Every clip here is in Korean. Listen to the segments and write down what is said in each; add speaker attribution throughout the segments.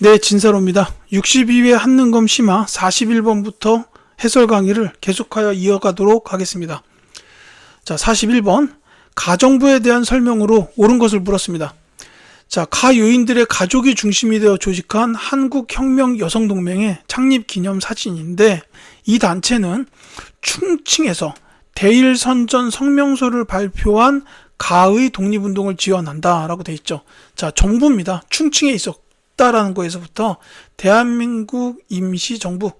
Speaker 1: 네, 진사로입니다. 62회 한능검 심화 41번부터 해설 강의를 계속하여 이어가도록 하겠습니다. 자, 41번 가정부에 대한 설명으로 옳은 것을 물었습니다. 자, 가 요인들의 가족이 중심이 되어 조직한 한국혁명여성동맹의 창립 기념 사진인데, 이 단체는 충칭에서 대일선전 성명서를 발표한 가의 독립운동을 지원한다 라고 되어 있죠. 자, 정부입니다. 충칭에 있었다라는 거에서부터 대한민국 임시정부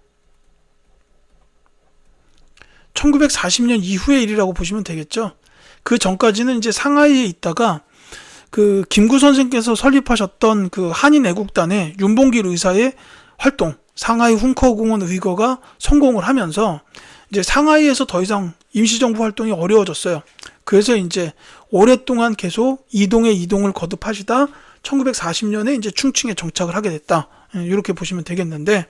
Speaker 1: 1940년 이후의 일이라고 보시면 되겠죠. 그 전까지는 이제 상하이에 있다가 그 김구 선생께서 설립하셨던 그 한인애국단의 윤봉길 의사의 활동, 상하이 훈커공원 의거가 성공을 하면서 이제 상하이에서 더 이상 임시정부 활동이 어려워졌어요. 그래서 이제 오랫동안 계속 이동을 거듭하시다 1940년에 이제 충칭에 정착을 하게 됐다. 이렇게 보시면 되겠는데,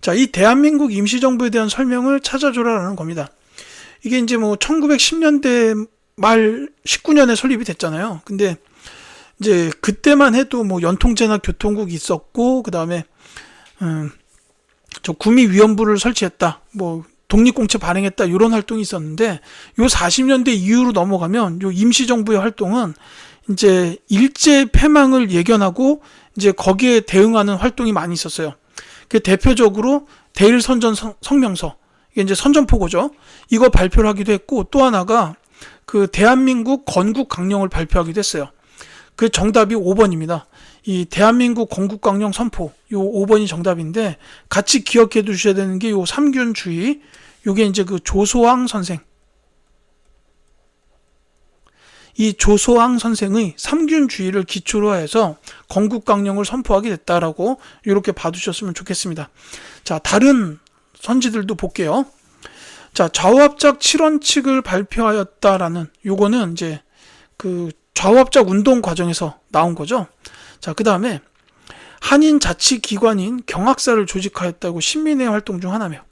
Speaker 1: 자, 이 대한민국 임시정부에 대한 설명을 찾아줘라라는 겁니다. 이게 이제 뭐 1910년대 말 19년에 설립이 됐잖아요. 근데 이제 그때만 해도 뭐 연통제나 교통국이 있었고, 그 다음에 저 구미위원부를 설치했다, 뭐 독립공채 발행했다, 이런 활동이 있었는데, 요 40년대 이후로 넘어가면 요 임시정부의 활동은 이제 일제 패망을 예견하고 이제 거기에 대응하는 활동이 많이 있었어요. 그 대표적으로 대일선전 성명서, 이게 이제 선전포고죠. 이거 발표를 하기도 했고, 또 하나가 그 대한민국 건국강령을 발표하기도 했어요. 그 정답이 5번입니다. 이 대한민국 건국강령 선포, 요 5번이 정답인데, 같이 기억해 두셔야 되는 게 요 삼균주의, 요게 이제 그 조소왕 선생, 이 조소왕 선생의 삼균주의를 기초로 해서 건국강령을 선포하게 됐다라고 이렇게 봐두셨으면 좋겠습니다. 자, 다른 선지들도 볼게요. 자, 좌우합작 7원칙을 발표하였다라는, 요거는 이제 그 좌우합작 운동 과정에서 나온 거죠. 자, 그 다음에 한인 자치기관인 경학사를 조직하였다고, 신민의 활동 중 하나며,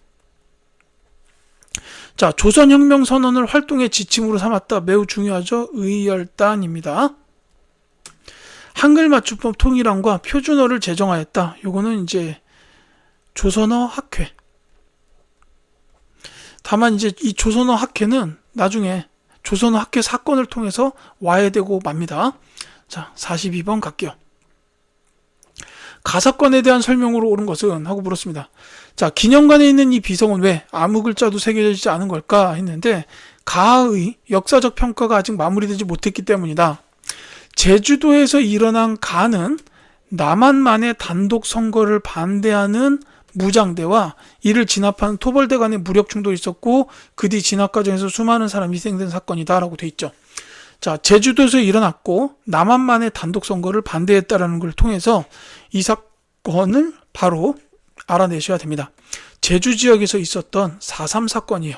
Speaker 1: 자, 조선혁명선언을 활동의 지침으로 삼았다. 매우 중요하죠. 의열단입니다. 한글 맞춤법 통일안과 표준어를 제정하였다. 요거는 이제 조선어 학회. 다만 이제 이 조선어 학회는 나중에 조선어 학회 사건을 통해서 와해되고 맙니다. 자, 42번 갈게요. 가사건에 대한 설명으로 옳은 것은? 하고 물었습니다. 자, 기념관에 있는 이 비석은 왜 아무 글자도 새겨지지 않은 걸까 했는데, 가의 역사적 평가가 아직 마무리되지 못했기 때문이다. 제주도에서 일어난 가는 남한만의 단독 선거를 반대하는 무장대와 이를 진압하는 토벌대 간의 무력 충돌이 있었고, 그 뒤 진압 과정에서 수많은 사람이 희생된 사건이다 라고 돼 있죠. 자, 제주도에서 일어났고 남한만의 단독 선거를 반대했다라는 걸 통해서 이 사건을 바로 알아내셔야 됩니다. 제주 지역에서 있었던 4.3 사건이에요.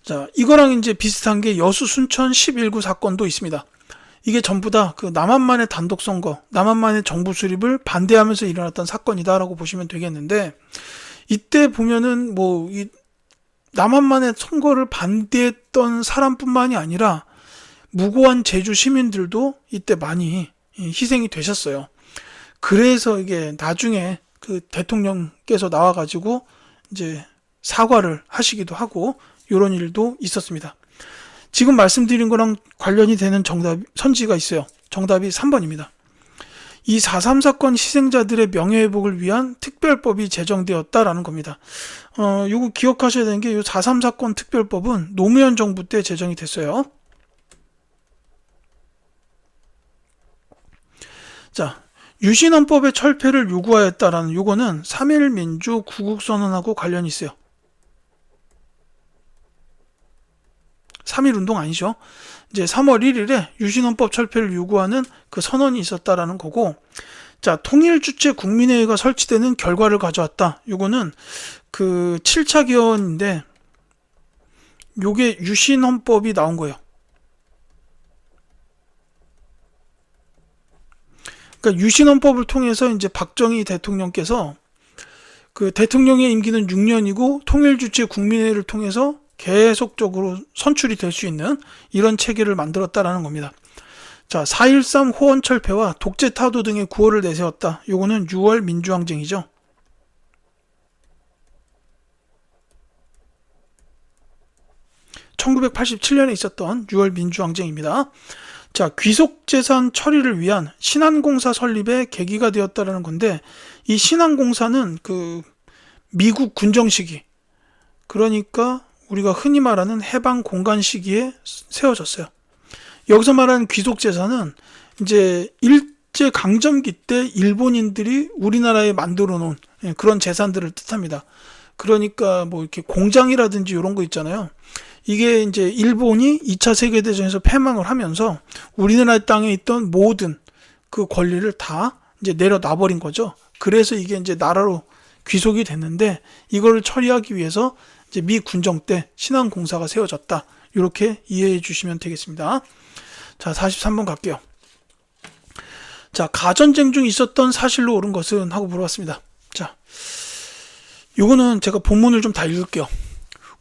Speaker 1: 자, 이거랑 이제 비슷한 게 여수 순천 11구 사건도 있습니다. 이게 전부 다 그 남한만의 단독 선거, 남한만의 정부 수립을 반대하면서 일어났던 사건이다라고 보시면 되겠는데, 이때 보면은 뭐 이 남한만의 선거를 반대했던 사람뿐만이 아니라 무고한 제주 시민들도 이때 많이 희생이 되셨어요. 그래서 이게 나중에 그 대통령께서 나와가지고 이제 사과를 하시기도 하고, 이런 일도 있었습니다. 지금 말씀드린 거랑 관련이 되는 선지가 있어요. 정답이 3번입니다. 이 4.3 사건 희생자들의 명예회복을 위한 특별법이 제정되었다라는 겁니다. 요거 기억하셔야 되는 게, 요 4.3 사건 특별법은 노무현 정부 때 제정이 됐어요. 자, 유신헌법의 철폐를 요구하였다라는, 요거는 3.1 민주 구국선언하고 관련이 있어요. 3.1 운동 아니죠. 이제 3월 1일에 유신헌법 철폐를 요구하는 그 선언이 있었다라는 거고, 자, 통일주체 국민회의가 설치되는 결과를 가져왔다. 요거는 그 7차 개헌인데, 요게 유신헌법이 나온 거예요. 그러니까 유신헌법을 통해서 이제 박정희 대통령께서, 그 대통령의 임기는 6년이고 통일주체 국민회의를 통해서 계속적으로 선출이 될 수 있는 이런 체계를 만들었다라는 겁니다. 자, 4.13 호원 철폐와 독재 타도 등의 구호를 내세웠다. 요거는 6월 민주항쟁이죠. (1987년에) 있었던 6월 민주항쟁입니다. 자, 귀속재산 처리를 위한 신안공사 설립의 계기가 되었다라는 건데, 이 신안공사는 그 미국 군정 시기, 그러니까 우리가 흔히 말하는 해방 공간 시기에 세워졌어요. 여기서 말하는 귀속재산은 이제 일제 강점기 때 일본인들이 우리나라에 만들어 놓은 그런 재산들을 뜻합니다. 그러니까 뭐 이렇게 공장이라든지 이런 거 있잖아요. 이게 이제 일본이 2차 세계대전에서 패망을 하면서 우리나라 땅에 있던 모든 그 권리를 다 이제 내려놔버린 거죠. 그래서 이게 이제 나라로 귀속이 됐는데, 이거를 처리하기 위해서 이제 미 군정 때 신안공사가 세워졌다. 이렇게 이해해 주시면 되겠습니다. 자, 43번 갈게요. 자, 가전쟁 중 있었던 사실로 옳은 것은? 하고 물어봤습니다. 자, 요거는 제가 본문을 좀 다 읽을게요.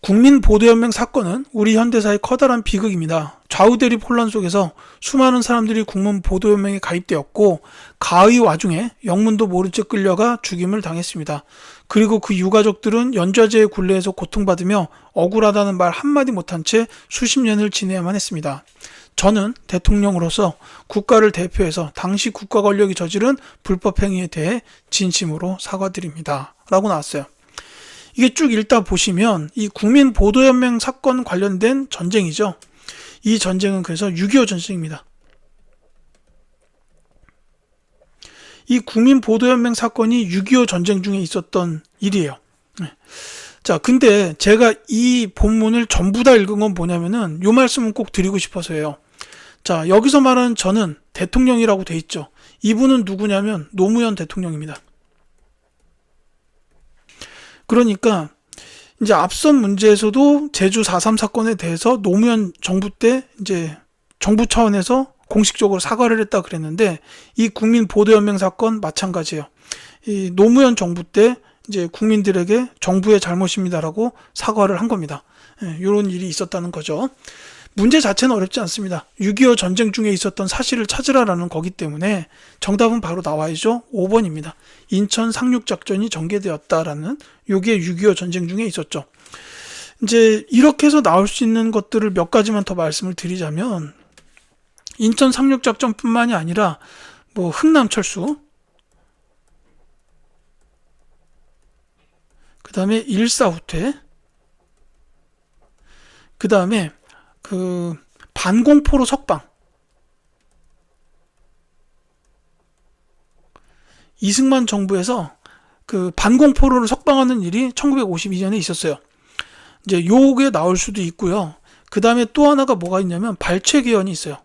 Speaker 1: 국민보도연맹 사건은 우리 현대사의 커다란 비극입니다. 좌우대립 혼란 속에서 수많은 사람들이 국민보도연맹에 가입되었고, 가의 와중에 영문도 모른 채 끌려가 죽임을 당했습니다. 그리고 그 유가족들은 연좌제의 굴레에서 고통받으며 억울하다는 말 한마디 못한 채 수십 년을 지내야만 했습니다. 저는 대통령으로서 국가를 대표해서 당시 국가 권력이 저지른 불법행위에 대해 진심으로 사과드립니다. 라고 나왔어요. 이게 쭉 읽다 보시면 이 국민보도연맹 사건 관련된 전쟁이죠. 이 전쟁은 그래서 6.25 전쟁입니다. 이 국민보도연맹 사건이 6.25 전쟁 중에 있었던 일이에요. 자, 근데 제가 이 본문을 전부 다 읽은 건 뭐냐면은 요 말씀은 꼭 드리고 싶어서요. 자, 여기서 말하는 저는 대통령이라고 돼 있죠. 이분은 누구냐면 노무현 대통령입니다. 그러니까 이제 앞선 문제에서도 제주 4.3 사건에 대해서 노무현 정부 때 이제 정부 차원에서 공식적으로 사과를 했다 그랬는데, 이 국민보도연맹 사건 마찬가지예요. 이 노무현 정부 때 이제 국민들에게 정부의 잘못입니다라고 사과를 한 겁니다. 이런 일이 있었다는 거죠. 문제 자체는 어렵지 않습니다. 6.25 전쟁 중에 있었던 사실을 찾으라라는 거기 때문에 정답은 바로 나와야죠. 5번입니다. 인천 상륙작전이 전개되었다라는, 요게 6.25 전쟁 중에 있었죠. 이제 이렇게 해서 나올 수 있는 것들을 몇 가지만 더 말씀을 드리자면, 인천 상륙작전뿐만이 아니라 뭐 흥남철수, 그 다음에 일사후퇴, 그 다음에 그 반공포로 석방, 이승만 정부에서 그 반공포로를 석방하는 일이 1952년에 있었어요. 이제 요게 나올 수도 있고요. 그 다음에 또 하나가 뭐가 있냐면 발췌개헌이 있어요.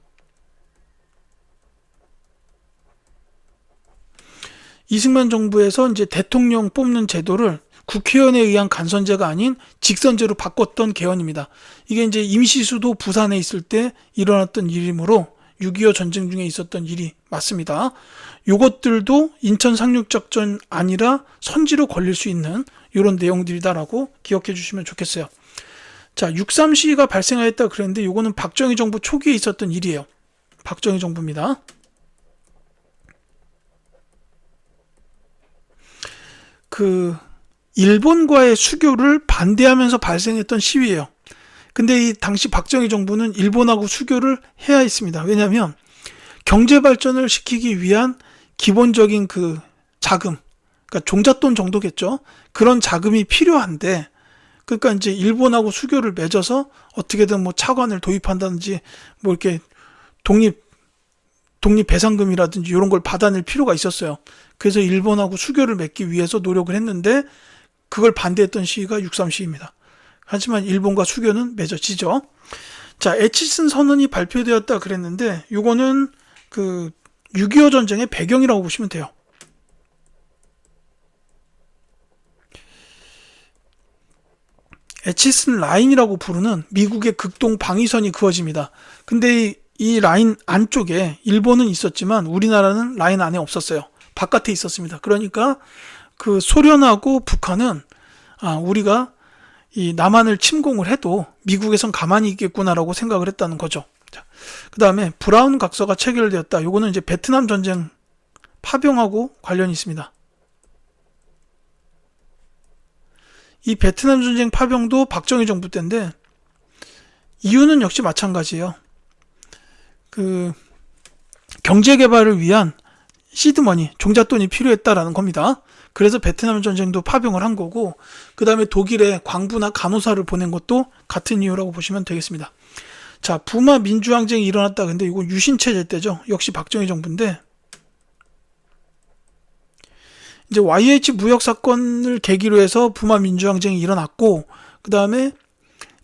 Speaker 1: 이승만 정부에서 이제 대통령 뽑는 제도를 국회의원에 의한 간선제가 아닌 직선제로 바꿨던 개헌입니다. 이게 이제 임시수도 부산에 있을 때 일어났던 일이므로 6.25 전쟁 중에 있었던 일이 맞습니다. 요것들도 인천 상륙작전 아니라 선지로 걸릴 수 있는 이런 내용들이다라고 기억해 주시면 좋겠어요. 자, 6.3 시위가 발생하였다 그랬는데 요거는 박정희 정부 초기에 있었던 일이에요. 박정희 정부입니다. 그 일본과의 수교를 반대하면서 발생했던 시위예요. 근데 이 당시 박정희 정부는 일본하고 수교를 해야 했습니다. 왜냐하면 경제 발전을 시키기 위한 기본적인 그 자금, 그러니까 종잣돈 정도겠죠. 그런 자금이 필요한데, 그러니까 이제 일본하고 수교를 맺어서 어떻게든 뭐 차관을 도입한다든지 뭐 이렇게 독립 배상금이라든지 이런 걸 받아낼 필요가 있었어요. 그래서 일본하고 수교를 맺기 위해서 노력을 했는데, 그걸 반대했던 시위가 6.3 시위입니다. 하지만 일본과 수교는 맺어지죠. 자, 에치슨 선언이 발표되었다 그랬는데, 요거는 그 6.25 전쟁의 배경이라고 보시면 돼요. 에치슨 라인이라고 부르는 미국의 극동 방위선이 그어집니다. 근데 이 라인 안쪽에 일본은 있었지만 우리나라는 라인 안에 없었어요. 바깥에 있었습니다. 그러니까 그 소련하고 북한은 우리가 이 남한을 침공을 해도 미국에선 가만히 있겠구나라고 생각을 했다는 거죠. 그 다음에 브라운 각서가 체결되었다. 요거는 이제 베트남 전쟁 파병하고 관련이 있습니다. 이 베트남 전쟁 파병도 박정희 정부 때인데 이유는 역시 마찬가지예요. 그 경제 개발을 위한 시드머니, 종잣돈이 필요했다라는 겁니다. 그래서 베트남 전쟁도 파병을 한 거고, 그 다음에 독일에 광부나 간호사를 보낸 것도 같은 이유라고 보시면 되겠습니다. 자, 부마 민주항쟁이 일어났다. 근데 이거 유신체제 때죠. 역시 박정희 정부인데, 이제 YH 무역 사건을 계기로 해서 부마 민주항쟁이 일어났고, 그 다음에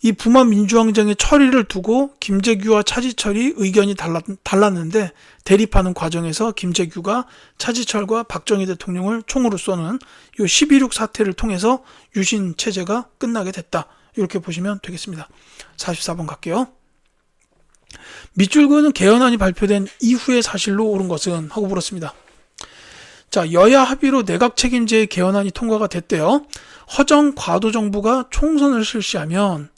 Speaker 1: 이 부마 민주항쟁의 처리를 두고 김재규와 차지철이 의견이 달랐는데 대립하는 과정에서 김재규가 차지철과 박정희 대통령을 총으로 쏘는 이 12.6 사태를 통해서 유신 체제가 끝나게 됐다. 이렇게 보시면 되겠습니다. 44번 갈게요. 밑줄그는 개헌안이 발표된 이후의 사실로 옳은 것은? 하고 물었습니다. 자, 여야 합의로 내각 책임제의 개헌안이 통과가 됐대요. 허정 과도 정부가 총선을 실시하면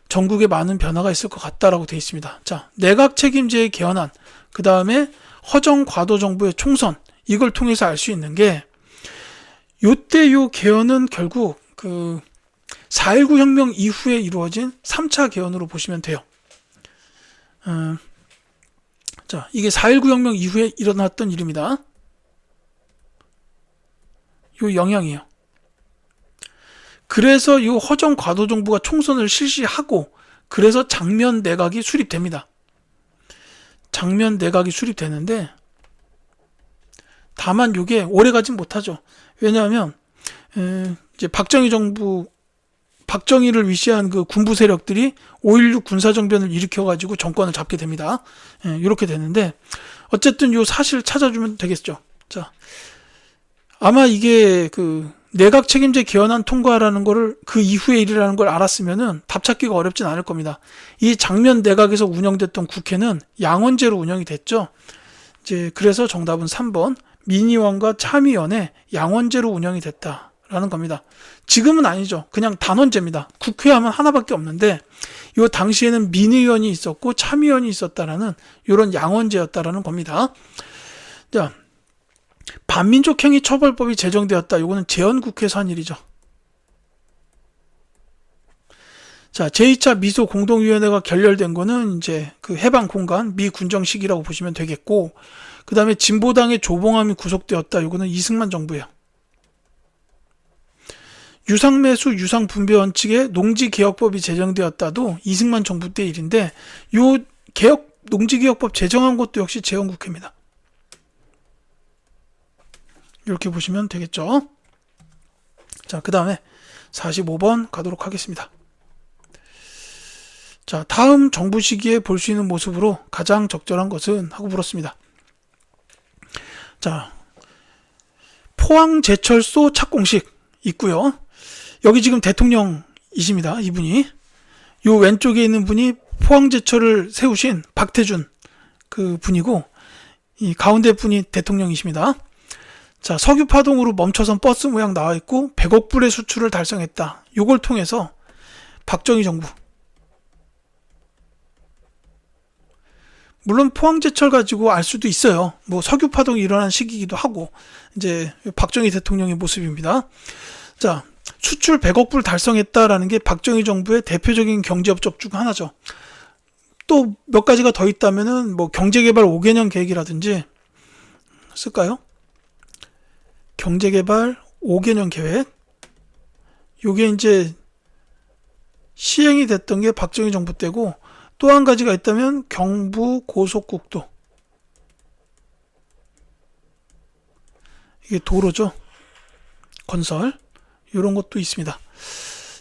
Speaker 1: 전국에 많은 변화가 있을 것 같다라고 되어 있습니다. 자, 내각 책임제의 개헌안, 그 다음에 허정 과도 정부의 총선, 이걸 통해서 알 수 있는 게 요때 요 개헌은 결국 그 4.19 혁명 이후에 이루어진 3차 개헌으로 보시면 돼요. 자, 이게 4.19 혁명 이후에 일어났던 일입니다. 요 영향이에요. 그래서 이 허정 과도 정부가 총선을 실시하고 그래서 장면 내각이 수립됩니다. 장면 내각이 수립되는데 다만 이게 오래 가진 못하죠. 왜냐하면 이제 박정희를 위시한 그 군부 세력들이 5.16 군사정변을 일으켜가지고 정권을 잡게 됩니다. 이렇게 되는데 어쨌든 이 사실 찾아주면 되겠죠. 자, 아마 이게 그 내각 책임제 개헌안 통과라는 거를 그 이후의 일이라는 걸 알았으면은 답 찾기가 어렵진 않을 겁니다. 이 장면 내각에서 운영됐던 국회는 양원제로 운영이 됐죠. 이제 그래서 정답은 3번 민의원과 참의원의 양원제로 운영이 됐다라는 겁니다. 지금은 아니죠. 그냥 단원제입니다. 국회하면 하나밖에 없는데 이 당시에는 민의원이 있었고 참의원이 있었다라는 이런 양원제였다라는 겁니다. 자, 반민족행위 처벌법이 제정되었다. 이거는 재헌국회에서 한 일이죠. 자, 제2차 미소 공동위원회가 결렬된 거는 이제 그 해방 공간 미군정 시기라고 보시면 되겠고, 그 다음에 진보당의 조봉암이 구속되었다. 이거는 이승만 정부예요. 유상매수 유상분배 원칙의 농지개혁법이 제정되었다도 이승만 정부 때 일인데 요 농지개혁법 제정한 것도 역시 재헌국회입니다. 이렇게 보시면 되겠죠. 자, 그 다음에 45번 가도록 하겠습니다. 자, 다음 정부 시기에 볼 수 있는 모습으로 가장 적절한 것은? 하고 물었습니다. 자, 포항제철소 착공식 있고요. 여기 지금 대통령이십니다. 이분이. 요 왼쪽에 있는 분이 포항제철을 세우신 박태준 그 분이고, 이 가운데 분이 대통령이십니다. 자, 석유 파동으로 멈춰선 버스 모양 나와 있고 100억 불의 수출을 달성했다. 요걸 통해서 박정희 정부, 물론 포항제철 가지고 알 수도 있어요. 뭐 석유 파동이 일어난 시기이기도 하고, 이제 박정희 대통령의 모습입니다. 자, 수출 100억 불 달성했다라는 게 박정희 정부의 대표적인 경제 업적 중 하나죠. 또 몇 가지가 더 있다면은 뭐 경제개발 5개년 계획이라든지 쓸까요? 경제개발 5개년 계획. 요게 이제 시행이 됐던 게 박정희 정부 때고, 또 한 가지가 있다면 경부 고속국도. 이게 도로죠. 건설. 이런 것도 있습니다.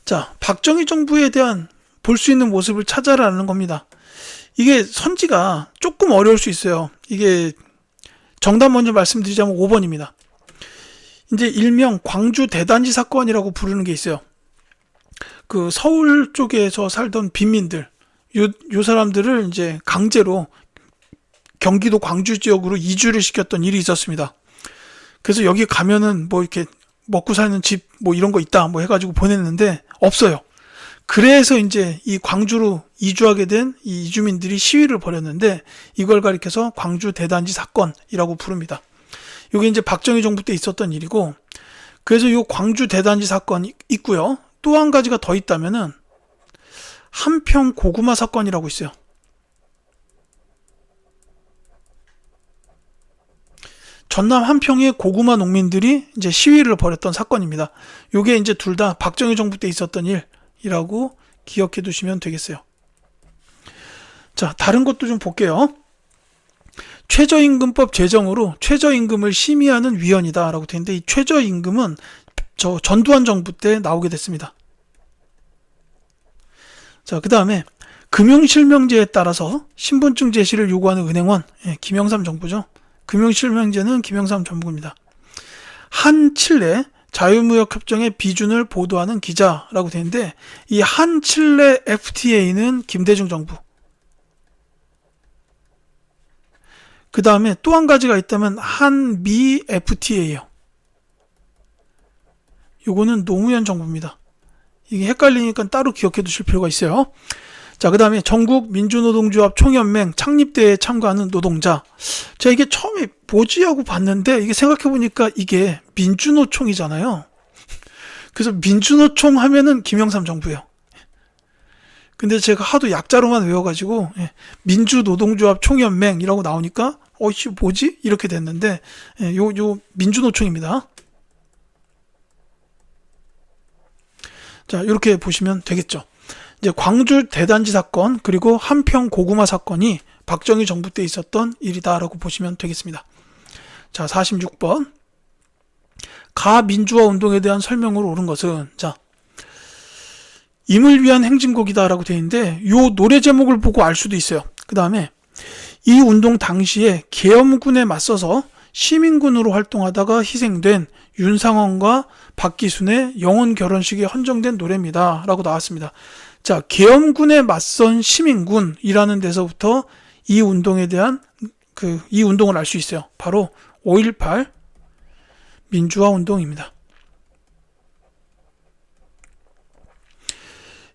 Speaker 1: 자, 박정희 정부에 대한 볼 수 있는 모습을 찾아라는 겁니다. 이게 선지가 조금 어려울 수 있어요. 이게 정답 먼저 말씀드리자면 5번입니다. 이제 일명 광주 대단지 사건이라고 부르는 게 있어요. 그 서울 쪽에서 살던 빈민들, 요 사람들을 이제 강제로 경기도 광주 지역으로 이주를 시켰던 일이 있었습니다. 그래서 여기 가면은 뭐 이렇게 먹고 사는 집 뭐 이런 거 있다 뭐 해가지고 보냈는데 없어요. 그래서 이제 이 광주로 이주하게 된 이 이주민들이 시위를 벌였는데 이걸 가리켜서 광주 대단지 사건이라고 부릅니다. 이게 이제 박정희 정부 때 있었던 일이고, 그래서 이 광주 대단지 사건이 있고요. 또 한 가지가 더 있다면은 한평 고구마 사건이라고 있어요. 전남 한평의 고구마 농민들이 이제 시위를 벌였던 사건입니다. 이게 이제 둘 다 박정희 정부 때 있었던 일이라고 기억해 두시면 되겠어요. 자, 다른 것도 좀 볼게요. 최저임금법 제정으로 최저임금을 심의하는 위원이다라고 되어 있는데, 이 최저임금은 저 전두환 정부 때 나오게 됐습니다. 자, 그 다음에 금융실명제에 따라서 신분증 제시를 요구하는 은행원, 김영삼 정부죠. 금융실명제는 김영삼 정부입니다. 한칠레 자유무역협정의 비준을 보도하는 기자라고 되는데, 이 한칠레 FTA는 김대중 정부. 그 다음에 또 한 가지가 있다면 한미 FTA예요. 요거는 노무현 정부입니다. 이게 헷갈리니까 따로 기억해 두실 필요가 있어요. 자, 그 다음에 전국 민주노동조합 총연맹 창립대회에 참가하는 노동자. 제가 이게 처음에 뭐지 하고 봤는데, 이게 생각해보니까 이게 민주노총이잖아요. 그래서 민주노총 하면은 김영삼 정부예요. 근데 제가 하도 약자로만 외워가지고 민주노동조합 총연맹이라고 나오니까 이씨 뭐지? 이렇게 됐는데, 요 민주노총입니다. 자, 이렇게 보시면 되겠죠. 이제 광주 대단지 사건 그리고 한평 고구마 사건이 박정희 정부 때 있었던 일이다라고 보시면 되겠습니다. 자, 46번. 가민주화 운동에 대한 설명으로 옳은 것은, 자, 임을 위한 행진곡이다라고 되어 있는데, 요 노래 제목을 보고 알 수도 있어요. 그 다음에 이 운동 당시에 계엄군에 맞서서 시민군으로 활동하다가 희생된 윤상원과 박기순의 영혼 결혼식에 헌정된 노래입니다 라고 나왔습니다. 자, 계엄군에 맞선 시민군이라는 데서부터 이 운동에 대한 이 운동을 알 수 있어요. 바로 5.18 민주화 운동입니다.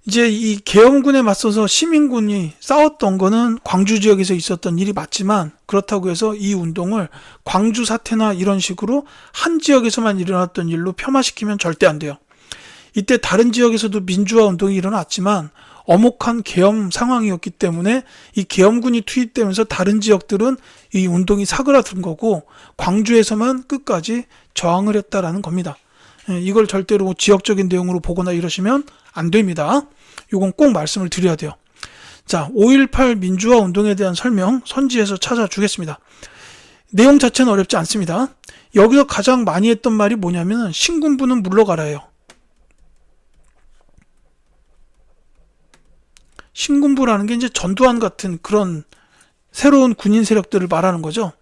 Speaker 1: 이제 이 계엄군에 맞서서 시민군이 싸웠던 거는 광주 지역에서 있었던 일이 맞지만, 그렇다고 해서 이 운동을 광주 사태나 이런 식으로 한 지역에서만 일어났던 일로 폄하시키면 절대 안 돼요. 이때 다른 지역에서도 민주화 운동이 일어났지만 엄혹한 계엄 상황이었기 때문에 이 계엄군이 투입되면서 다른 지역들은 이 운동이 사그라든 거고, 광주에서만 끝까지 저항을 했다라는 겁니다. 이걸 절대로 지역적인 내용으로 보거나 이러시면 안 됩니다. 이건 꼭 말씀을 드려야 돼요. 자, 5.18 민주화 운동에 대한 설명 선지에서 찾아주겠습니다. 내용 자체는 어렵지 않습니다. 여기서 가장 많이 했던 말이 뭐냐면 신군부는 물러가라예요. 신군부라는 게 이제 전두환 같은 그런 새로운 군인 세력들을 말하는 거죠.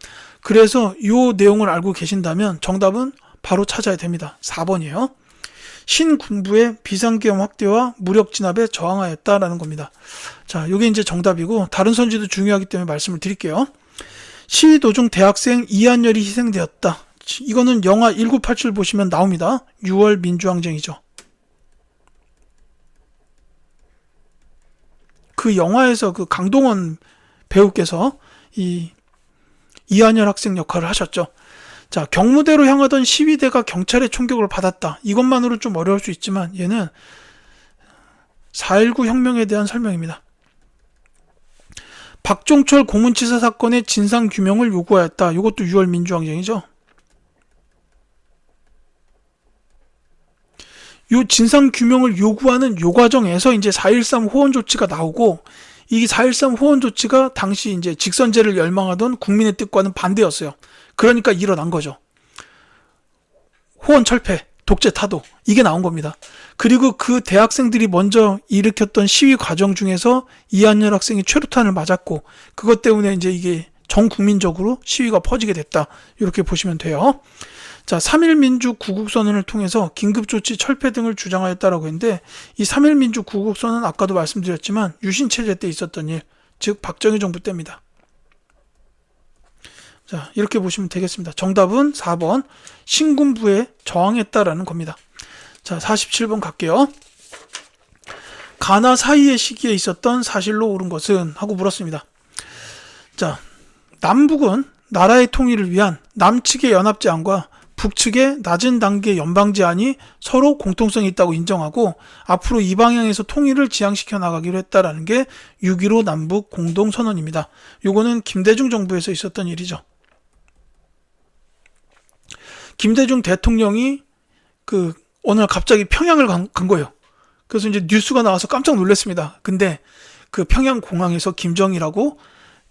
Speaker 1: 그래서 이 내용을 알고 계신다면 정답은 바로 찾아야 됩니다. 4번이에요. 신군부의 비상계엄 확대와 무력 진압에 저항하였다라는 겁니다. 자, 이게 이제 정답이고, 다른 선지도 중요하기 때문에 말씀을 드릴게요. 시위 도중 대학생 이한열이 희생되었다. 이거는 영화 1987 보시면 나옵니다. 6월 민주항쟁이죠. 그 영화에서 그 강동원 배우께서 이 이한열 학생 역할을 하셨죠. 자, 경무대로 향하던 시위대가 경찰의 총격을 받았다. 이것만으로 좀 어려울 수 있지만 얘는 4.19 혁명에 대한 설명입니다. 박종철 고문치사 사건의 진상규명을 요구하였다. 이것도 6월 민주항쟁이죠. 요 진상규명을 요구하는 요 과정에서 이제 4.13 호원 조치가 나오고, 이 4.13 호원 조치가 당시 이제 직선제를 열망하던 국민의 뜻과는 반대였어요. 그러니까 일어난 거죠. 호원 철폐, 독재 타도, 이게 나온 겁니다. 그리고 그 대학생들이 먼저 일으켰던 시위 과정 중에서 이한열 학생이 최루탄을 맞았고, 그것 때문에 이제 이게 전 국민적으로 시위가 퍼지게 됐다. 이렇게 보시면 돼요. 자, 3.1민주 구국선언을 통해서 긴급조치 철폐 등을 주장하였다라고 했는데, 이 3.1민주 구국선언은 아까도 말씀드렸지만 유신체제 때 있었던 일, 즉 박정희 정부 때입니다. 자, 이렇게 보시면 되겠습니다. 정답은 4번 신군부에 저항했다라는 겁니다. 자, 47번 갈게요. 가나 사이의 시기에 있었던 사실로 옳은 것은? 하고 물었습니다. 자, 남북은 나라의 통일을 위한 남측의 연합제안과 북측의 낮은 단계 연방제안이 서로 공통성이 있다고 인정하고 앞으로 이 방향에서 통일을 지향시켜 나가기로 했다라는 게 6.15 남북 공동선언입니다. 요거는 김대중 정부에서 있었던 일이죠. 김대중 대통령이 어느 날 갑자기 평양을 간 거예요. 그래서 이제 뉴스가 나와서 깜짝 놀랐습니다. 근데 그 평양 공항에서 김정일하고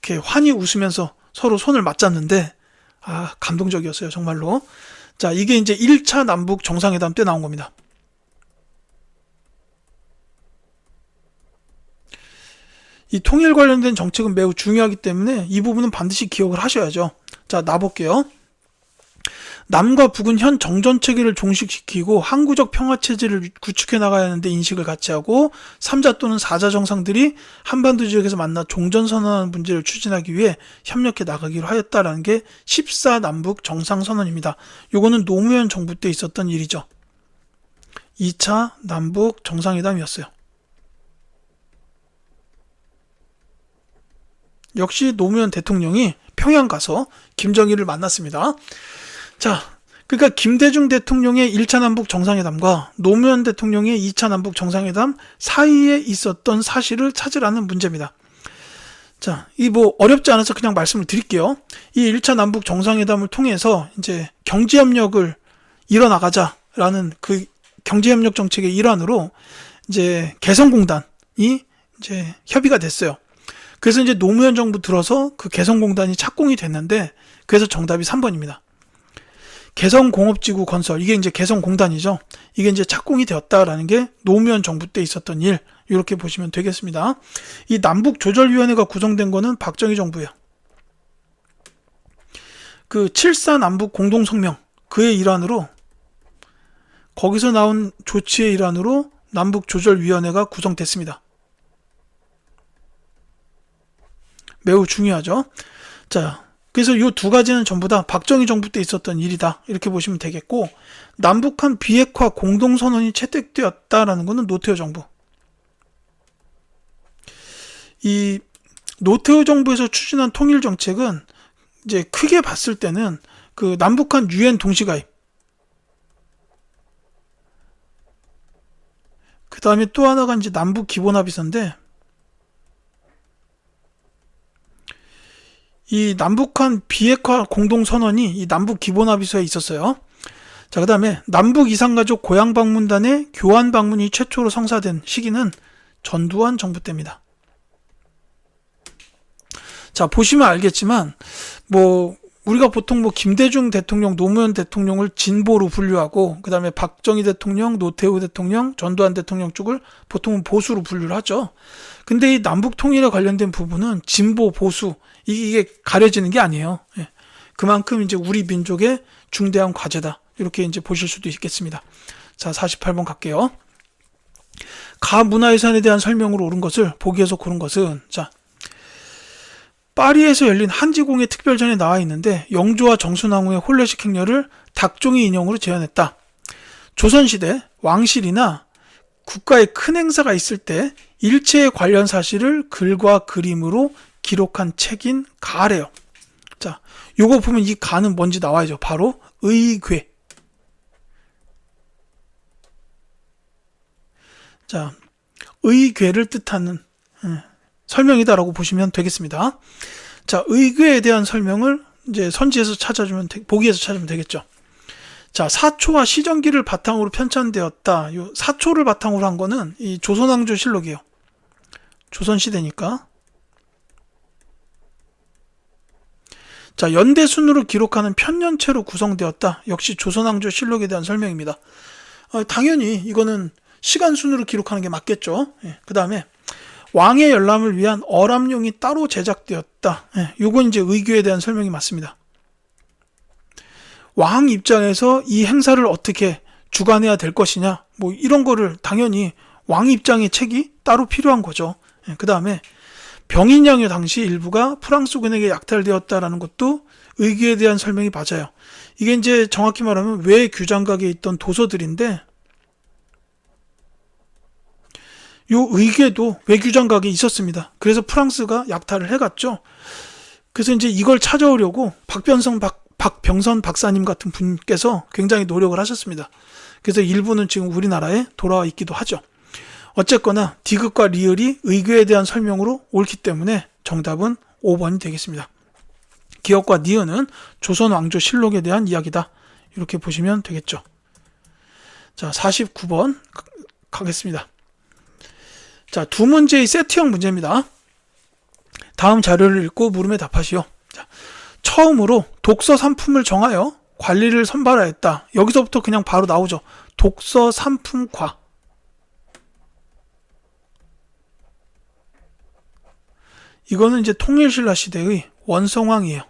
Speaker 1: 이렇게 환히 웃으면서 서로 손을 맞잡는데, 감동적이었어요, 정말로. 자, 이게 이제 1차 남북 정상회담 때 나온 겁니다. 이 통일 관련된 정책은 매우 중요하기 때문에 이 부분은 반드시 기억을 하셔야죠. 자, 나볼게요. 남과 북은 현 정전체계를 종식시키고 항구적 평화체제를 구축해 나가야 하는데 인식을 같이 하고 3자 또는 4자 정상들이 한반도 지역에서 만나 종전선언하는 문제를 추진하기 위해 협력해 나가기로 하였다라는 게 14남북 정상선언입니다. 요거는 노무현 정부 때 있었던 일이죠. 2차 남북 정상회담이었어요. 역시 노무현 대통령이 평양 가서 김정일을 만났습니다. 자, 그러니까 김대중 대통령의 1차 남북 정상회담과 노무현 대통령의 2차 남북 정상회담 사이에 있었던 사실을 찾으라는 문제입니다. 자, 이 어렵지 않아서 그냥 말씀을 드릴게요. 이 1차 남북 정상회담을 통해서 이제 경제협력을 이뤄나가자라는 그 경제협력 정책의 일환으로 이제 개성공단이 이제 협의가 됐어요. 그래서 이제 노무현 정부 들어서 그 개성공단이 착공이 됐는데, 그래서 정답이 3번입니다. 개성공업지구 건설, 이게 이제 개성공단이죠. 이게 이제 착공이 되었다라는 게 노무현 정부 때 있었던 일, 이렇게 보시면 되겠습니다. 이 남북조절위원회가 구성된 거는 박정희 정부예요. 그 7.4 남북 공동성명, 그의 일환으로, 거기서 나온 조치의 일환으로 남북조절위원회가 구성됐습니다. 매우 중요하죠. 자, 그래서 이 두 가지는 전부 다 박정희 정부 때 있었던 일이다, 이렇게 보시면 되겠고, 남북한 비핵화 공동선언이 채택되었다라는 것은 노태우 정부. 이 노태우 정부에서 추진한 통일 정책은 이제 크게 봤을 때는 그 남북한 유엔 동시가입, 그 다음에 또 하나가 이제 남북 기본합의서인데, 이 남북한 비핵화 공동선언이 이 남북 기본합의서에 있었어요. 자, 그 다음에 남북 이산가족 고향방문단의 교환 방문이 최초로 성사된 시기는 전두환 정부 때입니다. 자, 보시면 알겠지만 우리가 보통 김대중 대통령, 노무현 대통령을 진보로 분류하고, 그 다음에 박정희 대통령, 노태우 대통령, 전두환 대통령 쪽을 보통은 보수로 분류를 하죠. 근데 이 남북 통일에 관련된 부분은 진보, 보수, 이게 가려지는 게 아니에요. 예. 그만큼 이제 우리 민족의 중대한 과제다, 이렇게 이제 보실 수도 있겠습니다. 자, 48번 갈게요. 가 문화유산에 대한 설명으로 옳은 것을 보기에서 고른 것은, 자, 파리에서 열린 한지공예 특별전에 나와 있는데 영조와 정순왕후의 혼례식 행렬을 닭종이 인형으로 재현했다. 조선시대 왕실이나 국가의 큰 행사가 있을 때 일체의 관련 사실을 글과 그림으로 기록한 책인 가래요. 자, 요거 보면 이 가는 뭔지 나와야죠. 바로 의궤. 자, 의궤를 뜻하는 설명이다라고 보시면 되겠습니다. 자, 의궤에 대한 설명을 이제 선지에서 보기에서 찾으면 되겠죠. 자, 사초와 시전기를 바탕으로 편찬되었다. 요 사초를 바탕으로 한 거는 이 조선왕조 실록이에요. 조선시대니까. 자, 연대순으로 기록하는 편년체로 구성되었다. 역시 조선왕조 실록에 대한 설명입니다. 당연히 이거는 시간순으로 기록하는 게 맞겠죠. 예, 그 다음에 왕의 열람을 위한 어람용이 따로 제작되었다. 예, 요건 이제 의궤에 대한 설명이 맞습니다. 왕 입장에서 이 행사를 어떻게 주관해야 될 것이냐, 이런 거를 당연히 왕 입장의 책이 따로 필요한 거죠. 예, 그 다음에 병인양요 당시 일부가 프랑스군에게 약탈되었다라는 것도 의궤에 대한 설명이 맞아요. 이게 이제 정확히 말하면 외 규장각에 있던 도서들인데, 요 의궤도 외교장각에 있었습니다. 그래서 프랑스가 약탈을 해갔죠. 그래서 이제 이걸 찾아오려고 박병선 박사님 같은 분께서 굉장히 노력을 하셨습니다. 그래서 일부는 지금 우리나라에 돌아와 있기도 하죠. 어쨌거나 디귿과 리을이 의궤에 대한 설명으로 옳기 때문에 정답은 5번이 되겠습니다. 기역과 니은은 조선 왕조 실록에 대한 이야기다. 이렇게 보시면 되겠죠. 자, 49번 가겠습니다. 자, 두 문제의 세트형 문제입니다. 다음 자료를 읽고 물음에 답하시오. 자, 처음으로 독서 상품을 정하여 관리를 선발하였다. 여기서부터 그냥 바로 나오죠. 독서 상품과. 이거는 이제 통일신라 시대의 원성왕이에요.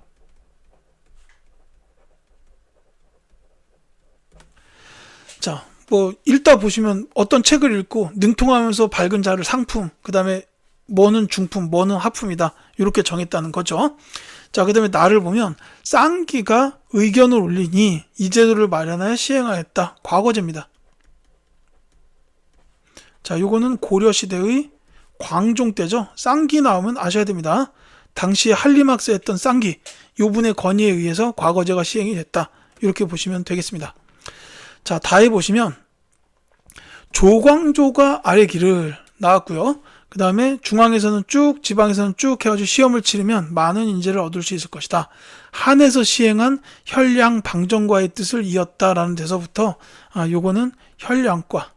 Speaker 1: 자, 뭐 읽다 보시면 어떤 책을 읽고 능통하면서 밝은 자를 상품, 그 다음에 뭐는 중품, 뭐는 하품이다. 이렇게 정했다는 거죠. 자, 그 다음에 나를 보면 쌍기가 의견을 올리니 이 제도를 마련하여 시행하였다. 과거제입니다. 자, 요거는 고려시대의 광종 때죠. 쌍기 나오면 아셔야 됩니다. 당시에 한림학사에 했던 쌍기, 요분의 건의에 의해서 과거제가 시행이 됐다. 이렇게 보시면 되겠습니다. 자, 다해 보시면 조광조가 아래 길을 나왔고요. 그 다음에 중앙에서는 쭉, 지방에서는 쭉 해가지고 시험을 치르면 많은 인재를 얻을 수 있을 것이다. 한에서 시행한 혈량 방정과의 뜻을 이었다라는 데서부터 요거는 혈량과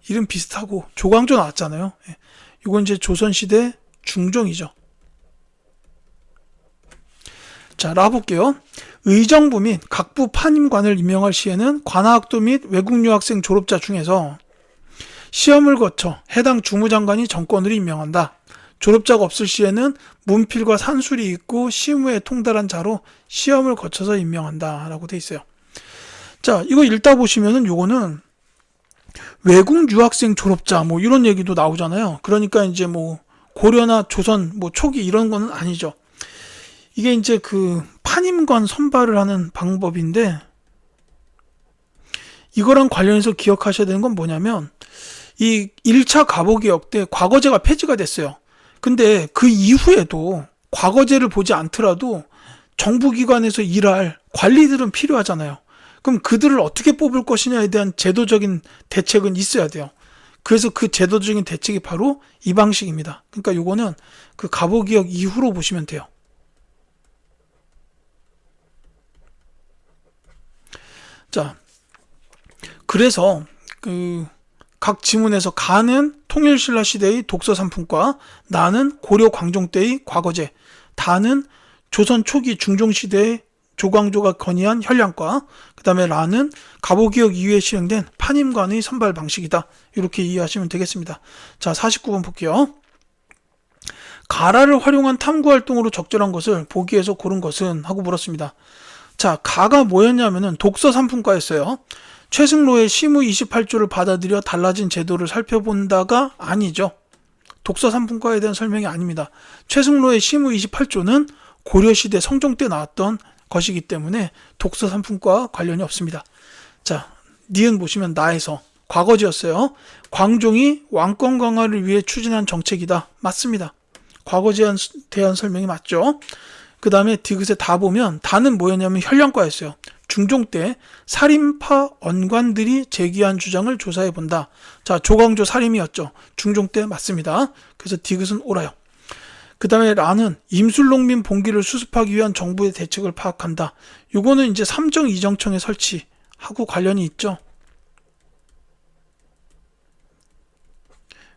Speaker 1: 이름 비슷하고 조광조 나왔잖아요. 요건 이제 조선시대 중종이죠. 자, 나와볼게요. 의정부 및 각부 판임관을 임명할 시에는 관하학도 및 외국유학생 졸업자 중에서 시험을 거쳐 해당 주무장관이 정권으로 임명한다. 졸업자가 없을 시에는 문필과 산술이 있고 시무에 통달한 자로 시험을 거쳐서 임명한다 라고 돼 있어요. 자, 이거 읽다 보시면은 요거는 외국 유학생 졸업자 뭐 이런 얘기도 나오잖아요. 그러니까 이제 뭐 고려나 조선 뭐 초기 이런 거는 아니죠. 이게 이제 그 판임관 선발을 하는 방법인데, 이거랑 관련해서 기억하셔야 되는 건 뭐냐면 이 1차 갑오개혁 때 과거제가 폐지가 됐어요. 근데 그 이후에도 과거제를 보지 않더라도 정부기관에서 일할 관리들은 필요하잖아요. 그럼 그들을 어떻게 뽑을 것이냐에 대한 제도적인 대책은 있어야 돼요. 그래서 그 제도적인 대책이 바로 이 방식입니다. 그러니까 요거는 그 갑오개혁 이후로 보시면 돼요. 자, 그래서 그 각 지문에서 가는 통일신라 시대의 독서 상품과, 나는 고려 광종 때의 과거제, 다는 조선 초기 중종 시대의 조광조가 건의한 혈량과, 그 다음에 라는 갑오개혁 이후에 시행된 판임관의 선발 방식이다. 이렇게 이해하시면 되겠습니다. 자, 49번 볼게요. 가라를 활용한 탐구활동으로 적절한 것을 보기에서 고른 것은? 하고 물었습니다. 자, 가가 뭐였냐면은 독서 상품과였어요. 최승로의 시무 28조를 받아들여 달라진 제도를 살펴본다가 아니죠. 독서 상품과에 대한 설명이 아닙니다. 최승로의 시무 28조는 고려시대 성종 때 나왔던 것이기 때문에 독서 상품과 관련이 없습니다. 자, 니은 보시면 나에서 과거제였어요. 광종이 왕권 강화를 위해 추진한 정책이다. 맞습니다. 과거제에 대한 설명이 맞죠. 그 다음에 디귿에 다 보면 다는 뭐였냐면 혈량과였어요. 중종 때 살인파 언관들이 제기한 주장을 조사해 본다. 자, 조광조 살인이었죠. 중종 때 맞습니다. 그래서 디귿은 옳아요. 그 다음에 라는 임술농민 봉기를 수습하기 위한 정부의 대책을 파악한다. 요거는 이제 삼정 이정청의 설치하고 관련이 있죠.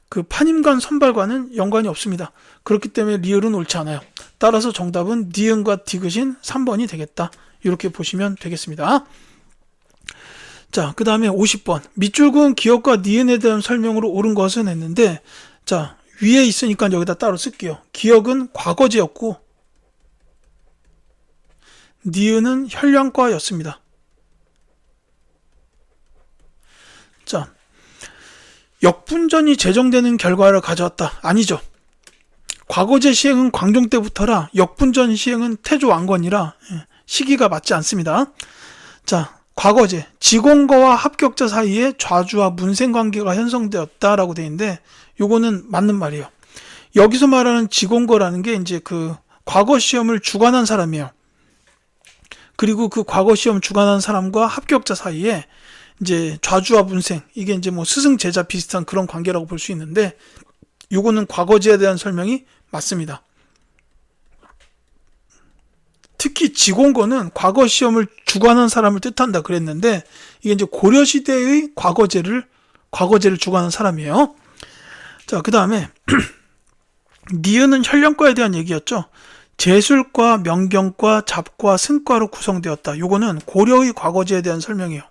Speaker 1: 그 판임관 선발과는 연관이 없습니다. 그렇기 때문에 리을은 옳지 않아요. 따라서 정답은 니은과 디귿인 3번이 되겠다. 이렇게 보시면 되겠습니다. 자, 그 다음에 50번. 밑줄 그은 기역과 니은에 대한 설명으로 옳은 것은 했는데, 자, 위에 있으니까 여기다 따로 쓸게요. 기역은 과거제였고 니은은 혈량과였습니다. 자, 역분전이 제정되는 결과를 가져왔다. 아니죠. 과거제 시행은 광종 때부터라 역분전 시행은 태조 왕건이라 시기가 맞지 않습니다. 자, 과거제, 직원과와 합격자 사이에 좌주와 문생 관계가 형성되었다라고 되어 있는데 요거는 맞는 말이에요. 여기서 말하는 직원과라는 게 이제 그 과거 시험을 주관한 사람이에요. 그리고 그 과거 시험 주관한 사람과 합격자 사이에 이제 좌주와 문생, 이게 이제 뭐 스승 제자 비슷한 그런 관계라고 볼 수 있는데 요거는 과거제에 대한 설명이 맞습니다. 특히 직원거는 과거 시험을 주관한 사람을 뜻한다 그랬는데 이게 이제 고려 시대의 과거제를 주관한 사람이에요. 자, 그다음에 니은은 현령과에 대한 얘기였죠. 제술과, 명경과, 잡과, 승과로 구성되었다. 요거는 고려의 과거제에 대한 설명이에요.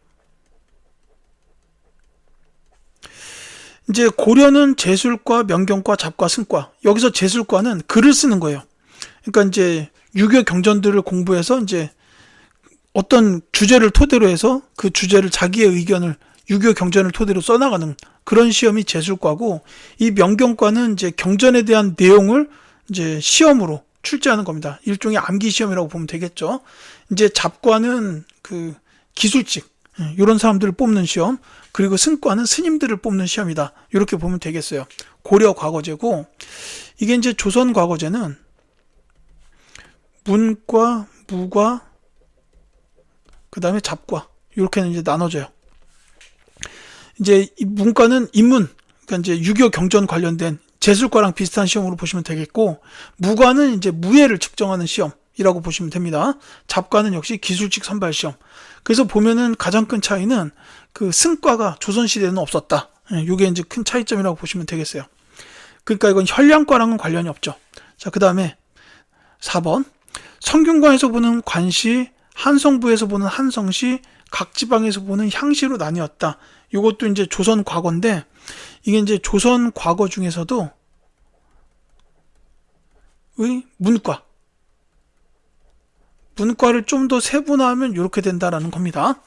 Speaker 1: 이제 고려는 제술과, 명경과, 잡과, 승과. 여기서 제술과는 글을 쓰는 거예요. 그러니까 이제 유교 경전들을 공부해서 이제 어떤 주제를 토대로 해서 그 주제를 자기의 의견을 유교 경전을 토대로 써나가는 그런 시험이 제술과고, 이 명경과는 이제 경전에 대한 내용을 이제 시험으로 출제하는 겁니다. 일종의 암기 시험이라고 보면 되겠죠. 이제 잡과는 그 기술직, 이런 사람들을 뽑는 시험, 그리고 승과는 스님들을 뽑는 시험이다. 이렇게 보면 되겠어요. 고려 과거제고, 이게 이제 조선 과거제는 문과, 무과, 그 다음에 잡과, 이렇게는 이제 나눠져요. 이제 이 문과는 인문, 그러니까 이제 유교 경전 관련된 제술과랑 비슷한 시험으로 보시면 되겠고, 무과는 이제 무예를 측정하는 시험이라고 보시면 됩니다. 잡과는 역시 기술직 선발 시험. 그래서 보면은 가장 큰 차이는 그 승과가 조선시대에는 없었다. 이게 이제 큰 차이점이라고 보시면 되겠어요. 그러니까 이건 현량과랑은 관련이 없죠. 자, 그 다음에 4번. 성균관에서 보는 관시, 한성부에서 보는 한성시, 각 지방에서 보는 향시로 나뉘었다. 이것도 이제 조선 과거인데, 이게 이제 조선 과거 중에서도 문과를 좀 더 세분화하면 이렇게 된다라는 겁니다.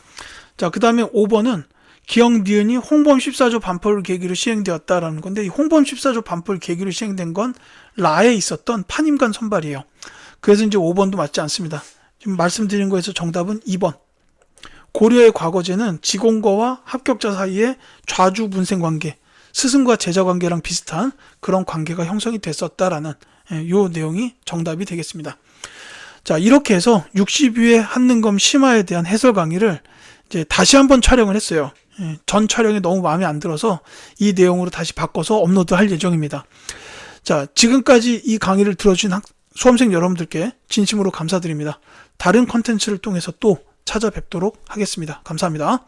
Speaker 1: 자, 그 다음에 5번은 기억 니은이 홍범 14조 반포를 계기로 시행되었다라는 건데, 이 홍범 14조 반포를 계기로 시행된 건 라에 있었던 판임관 선발이에요. 그래서 이제 5번도 맞지 않습니다. 지금 말씀드린 거에서 정답은 2번. 고려의 과거제는 직원과와 합격자 사이에 좌주 문생 관계, 스승과 제자 관계랑 비슷한 그런 관계가 형성이 됐었다라는 요 내용이 정답이 되겠습니다. 자, 이렇게 해서 60위의 한능검 심화에 대한 해설 강의를 이제 다시 한번 촬영을 했어요. 전 촬영이 너무 마음에 안 들어서 이 내용으로 다시 바꿔서 업로드할 예정입니다. 자, 지금까지 이 강의를 들어주신 수험생 여러분들께 진심으로 감사드립니다. 다른 컨텐츠를 통해서 또 찾아뵙도록 하겠습니다. 감사합니다.